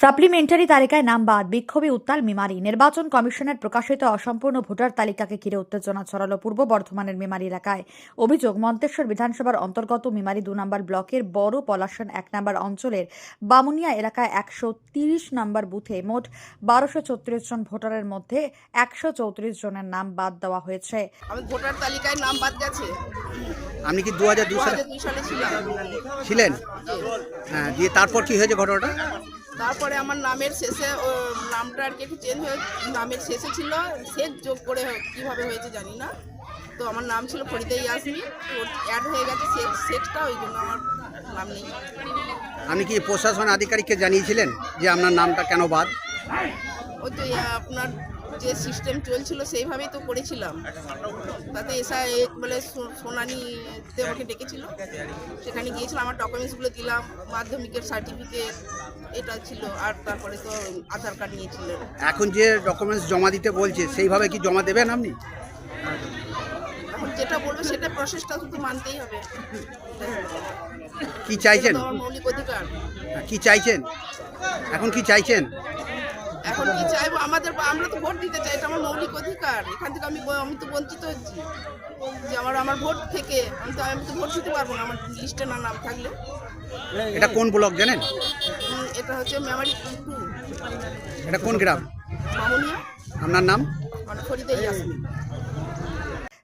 Supplementary তালিকায় নাম বাদ, বিক্ষোভে উত্তাল মেমারি। নির্বাচন কমিশনের প্রকাশিত অসম্পূর্ণ ভোটার তালিকাকে ঘিরে উত্তেজনা ছড়ালো পূর্ব বর্ধমানের মেমারি এলাকায়। অভিযোগ, মন্তেশ্বর বিধানসভার অন্তর্গত মেমারি 2 নম্বর ব্লকের বড় পলাশন 1 নম্বর অঞ্চলের বামুনিয়া এলাকায় 130 নম্বর বুথে মোট 1236 জন ভোটারের মধ্যে 134 জনের নাম বাদ দেওয়া হয়েছে। আমি ভোটার তালিকায় নাম বাদ গেছে। আপনি কি 2002 সালে ছিলেন? হ্যাঁ, দিয়ে তারপর কি হয়েছে ঘটনাটা? তারপরে আমার নামের শেষে নামটা আর কি একটু চেঞ্জ হয়ে নামের শেষে ছিল শেখ যোগ করে কিভাবে হয়েছে জানি না। তো আমার নাম ছিল ফরিদা ইয়াসমিন, অ্যাড হয়ে গেছে শেখটা, ওই জন্য আমার নাম নেই। আপনি কি প্রশাসন আধিকারিককে জানিয়েছিলেন যে আপনার নামটা কেন বাদ? ওই তো আপনার যে সিস্টেম চলছিল সেইভাবেই তো করেছিলাম। তাতে বলে সোনানিতে আমাকে ডেকেছিল, সেখানে গিয়েছিলাম, আমার ডকুমেন্টসগুলো দিলাম, মাধ্যমিকের সার্টিফিকেট এটা ছিল, আর তারপরে তো আধার কার্ড নিয়েছিল। এখন যে ডকুমেন্টস জমা দিতে বলছে সেইভাবে কি জমা দেবেন আপনি? এখন যেটা বলবে সেটা প্রসেসটা শুধু মানতেই হবে। কি চাইছেন? আমার মৌলিক অধিকার। কি চাইছেন এখন? কি চাইছেন এখন কি চাইবো? আমরা তো ভোট দিতে চাই, এটা আমার মৌলিক অধিকার। এখান থেকে আমি তো বঞ্চিত হচ্ছি যে আমার ভোট থেকে আমি তো ভোট দিতে পারবো না আমার লিস্টে না নাম থাকলে। এটা কোন ব্লক জানেন? এটা হচ্ছে মেমারি 2। এটা কোন গ্রাম? বামুনিয়া। আপনার নাম? ফরিদা ইয়াসমিন।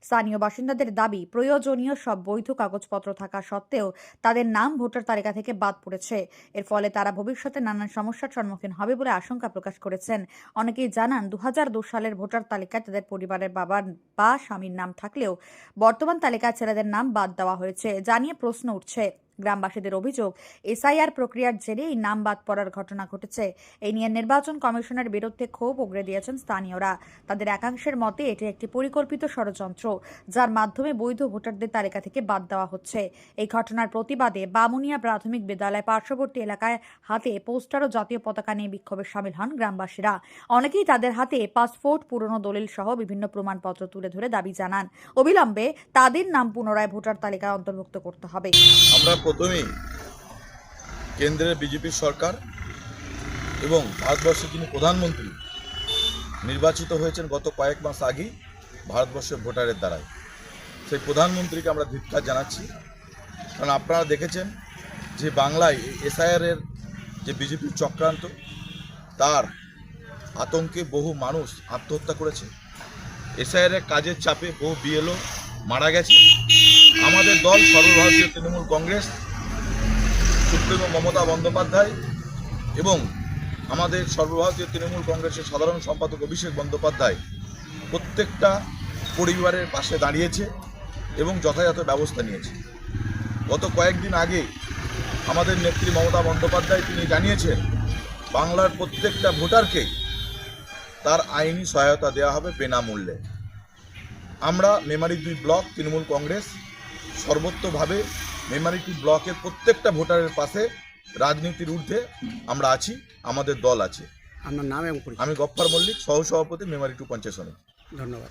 স্থানীয় বাসিন্দাদের দাবি, প্রয়োজনীয় সব বৈধ কাগজপত্র থাকা সত্ত্বেও তাদের নাম ভোটার তালিকা থেকে বাদ পড়েছে। এর ফলে তারা ভবিষ্যতে নানান সমস্যার সম্মুখীন হবে বলে আশঙ্কা প্রকাশ করেছেন। অনেকেই জানান, 2002 সালের ভোটার তালিকায় তাদের পরিবারের বাবার বা স্বামীর নাম থাকলেও বর্তমান তালিকায় ছেলেদের নাম বাদ দেওয়া হয়েছে। জানিয়ে প্রশ্ন উঠছে। গ্রামবাসীদের অভিযোগ, এসআইআর প্রক্রিয়ার জেরে এই নাম বাদ পড়ার ঘটনা ঘটেছে। এই নিয়ে নির্বাচন কমিশনের বিরুদ্ধে ক্ষোভ উগরে দিয়েছেন স্থানীয়রা। তাদের একাংশের মতে এটি একটি পরিকল্পিত ষড়যন্ত্র, যার মাধ্যমে বৈধ ভোটারদের তালিকা থেকে বাদ দেওয়া হচ্ছে। এই ঘটনার প্রতিবাদে বামুনিয়া প্রাথমিক বিদ্যালয় পার্শ্ববর্তী এলাকায় হাতে পোস্টার ও জাতীয় পতাকা নিয়ে বিক্ষোভে সামিল হন গ্রামবাসীরা। অনেকেই তাদের হাতে পাসপোর্ট, পুরনো দলিল সহ বিভিন্ন প্রমাণপত্র তুলে ধরে দাবি জানান, অবিলম্বে তাদের নাম পুনরায় ভোটার তালিকায় অন্তর্ভুক্ত করতে হবে। আমরা প্রথমেই কেন্দ্রের বিজেপি সরকার এবং ভারতবর্ষের যিনি প্রধানমন্ত্রী নির্বাচিত হয়েছেন গত কয়েক মাস আগেই ভারতবর্ষের ভোটারের দ্বারাই, সেই প্রধানমন্ত্রীকে আমরা ধিক্কার জানাচ্ছি। কারণ আপনারা দেখেছেন যে বাংলায় এসআইআরের যে বিজেপির চক্রান্ত, তার আতঙ্কে বহু মানুষ আত্মহত্যা করেছে। এসআইআরের কাজের চাপে বহু বিএলও মারা গেছে। আমাদের দল সর্বভারতীয় তৃণমূল কংগ্রেস, সুপ্রিমো মমতা বন্দ্যোপাধ্যায় এবং আমাদের সর্বভারতীয় তৃণমূল কংগ্রেসের সাধারণ সম্পাদক অভিষেক বন্দ্যোপাধ্যায় প্রত্যেকটা পরিবারের পাশে দাঁড়িয়েছে এবং যথাযথ ব্যবস্থা নিয়েছে। গত কয়েকদিন আগে আমাদের নেত্রী মমতা বন্দ্যোপাধ্যায় তিনি জানিয়েছেন বাংলার প্রত্যেকটা ভোটারকে তার আইনি সহায়তা দেওয়া হবে বিনামূল্যে। আমরা মেমারি 2 ব্লক তৃণমূল কংগ্রেস সর্বত্রভাবে মেমারি 2 ব্লকের প্রত্যেকটা ভোটারের পাশে রাজনীতির ঊর্ধ্বে আমরা আছি, আমাদের দল আছে। আপনার নাম এবং আমি গফফার মল্লিক, সহসভাপতি মেমারি 2 পঞ্চায়েত সমিতি। ধন্যবাদ।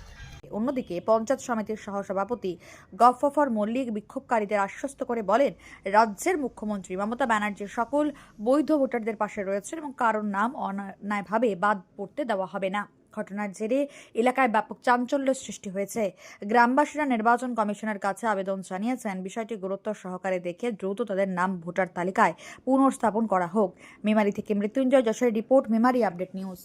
অন্যদিকে পঞ্চায়েত সমিতির সহসভাপতি গফফর মল্লিক বিক্ষোভকারীদের আশ্বস্ত করে বলেন, রাজ্যের মুখ্যমন্ত্রী মমতা ব্যানার্জি সকল বৈধ ভোটারদের পাশে রয়েছেন এবং কারোর নাম অন্যায়ভাবে বাদ পড়তে দেওয়া হবে না। ঘটনার জেরে এলাকায় ব্যাপক চাঞ্চল্য সৃষ্টি হয়েছে। গ্রামবাসীরা নির্বাচন কমিশনের কাছে আবেদন জানিয়েছেন, বিষয়টি গুরুত্ব সহকারে দেখে দ্রুত তাদের নাম ভোটার তালিকায় পুনর্স্থাপন করা হোক। মেমারি থেকে মৃত্যুঞ্জয় যশের রিপোর্ট, মেমারি আপডেট নিউজ।